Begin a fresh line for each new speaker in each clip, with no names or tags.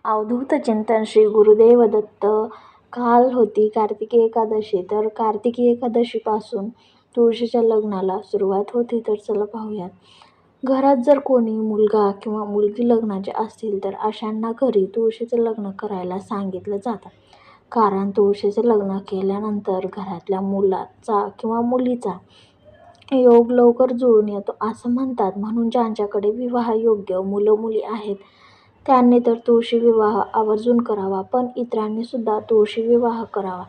अवधूत चिंतन श्री गुरुदेव दत्त. काल होती कार्तिकी एकादशी. तर कार्तिकी एकादशीपासून तुळशीच्या लग्नाला सुरुवात होती. तर चला पाहूयात. घरात जर कोणी मुलगा किंवा मुलगी लग्नाचे असतील तर अशांना घरी तुळशीचं लग्न करायला सांगितलं जातं. कारण तुळशीचं लग्न केल्यानंतर घरातल्या मुलाचा किंवा मुलीचा योग लवकर जुळून येतो असं म्हणतात. म्हणून ज्यांच्याकडे विवाहयोग्य मुलं-मुली आहेत त्यांनी तर तुळशी विवाह आवर्जून करावा. पण इतरांनी सुद्धा तुळशी विवाह करावा.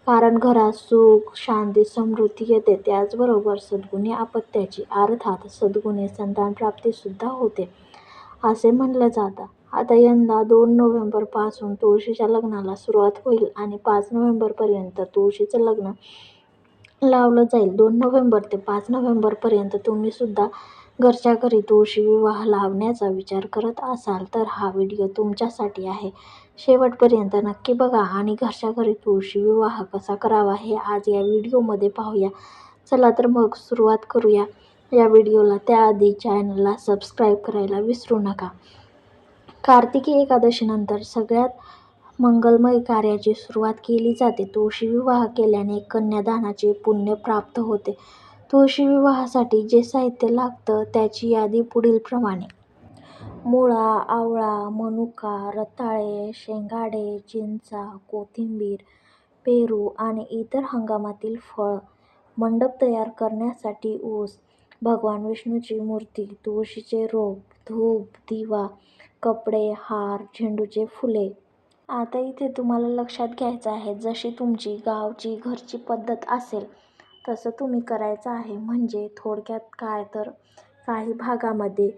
कारण घरात सुख, शांती, समृद्धी येते. त्याचबरोबर सद्गुणी अपत्याची अर्थात सद्गुणी संतानप्राप्तीसुद्धा होते असे म्हणलं जातं. आता यंदा 2 नोव्हेंबरपासून तुळशीच्या लग्नाला सुरुवात होईल आणि 5 नोव्हेंबरपर्यंत तुळशीचं लग्न लावलं जाईल. 2 नोव्हेंबर ते 5 नोव्हेंबरपर्यंत तुम्ही सुद्धा घरच्या घरी तुळशी विवाह लावण्याचा विचार करत असाल तर हा व्हिडिओ तुमच्यासाठी आहे. शेवटपर्यंत नक्की बघा आणि घरच्या घरी तुळशी विवाह कसा करावा हे आज या व्हिडिओमध्ये पाहूया. चला तर मग सुरुवात करूया या व्हिडिओला. त्याआधी चॅनलला सबस्क्राईब करायला विसरू नका. कार्तिकी एकादशीनंतर सगळ्यात मंगलमय कार्याची सुरुवात केली जाते. तुळशी विवाह केल्याने कन्यादानाचे पुण्य प्राप्त होते. तुळशी विवाहासाठी जे साहित्य लागतं त्याची यादी पुढीलप्रमाणे. मुळा, आवळा, मनुका, रताळे, शेंगाडे, चिंचा, कोथिंबीर, पेरू आणि इतर हंगामातील फळ. मंडप तयार करण्यासाठी ऊस, भगवान विष्णूची मूर्ती, तुळशीचे रोप, धूप, दिवा, कपडे, हार, झेंडूचे फुले. आता इथे तुम्हाला लक्षात घ्यायचं आहे, जशी तुमची गावची घरची पद्धत असेल तसं तुम्ही करायचं आहे. म्हणजे थोडक्यात काय तर काही भागामध्ये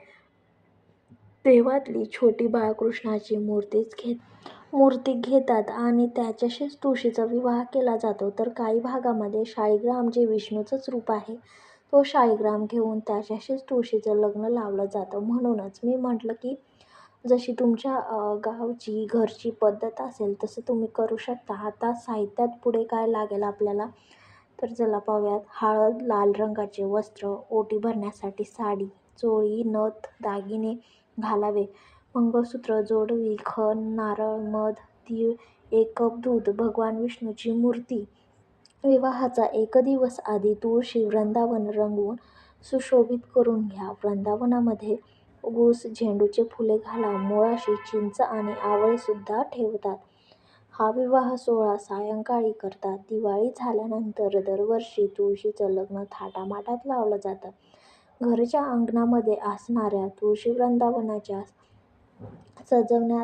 देवातली छोटी बाळकृष्णाची मूर्ती घेतात आणि त्याच्याशीच तुळशीचा विवाह केला जातो. तर काही भागामध्ये शाळीग्राम जे विष्णूचंच रूप आहे तो शाळीग्राम घेऊन त्याच्याशीच तुळशीचं लग्न लावलं जातं. म्हणूनच मी म्हटलं की जशी तुमच्या गावची घरची पद्धत असेल तसं तुम्ही करू शकता. आता साहित्यात पुढे काय लागेल आपल्याला तर चला पाहूयात. हळद, लाल रंगाचे वस्त्र, ओटी भरण्यासाठी साडी, चोळी, नथ, दागिने घालावे, मंगळसूत्र, जोडवी, खण, नारळ, मध, तीळ, 1 कप दूध, भगवान विष्णूची मूर्ती. विवाहाचा 1 दिवस आधी तुळशी वृंदावन रंगवून सुशोभित करून घ्या. वृंदावनामध्ये ऊस, झेंडूचे फुले घाला. मुळाशी चिंच आणि आवळेसुद्धा ठेवतात. हा विवाह सोहळा सायंकाळी करतात. दिवाळी झाल्यानंतर दरवर्षी तुळशीचं लग्न थाटामाटात लावलं जातं. घराच्या अंगणामध्ये असणाऱ्या तुळशी वृंदावनाच्या सजवण्यात